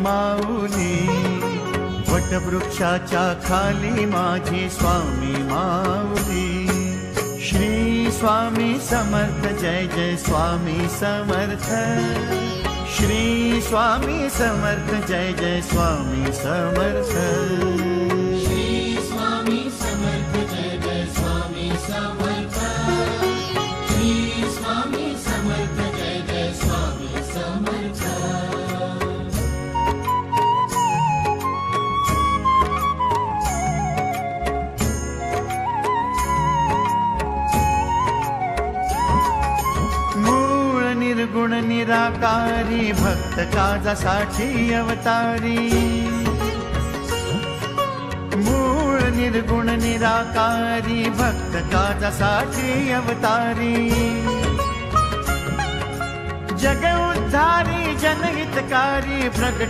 माऊली, वटवृक्षाच्या खाली माझे स्वामी माऊली. श्री स्वामी समर्थ, जय जय स्वामी समर्थ. श्री स्वामी समर्थ, जय जय स्वामी समर्थ. श्री स्वामी समर्थ, जय जय स्वामी समर्थ. श्री स्वामी समर्थ, जय जय स्वामी समर्थ. निर्गुण निराकारी, भक्त काजासाठी अवतारी. मूळ निर्गुण निराकारी, भक्त काजासाठी अवतारी. जग उद्धारी, जनहितकारी, प्रगट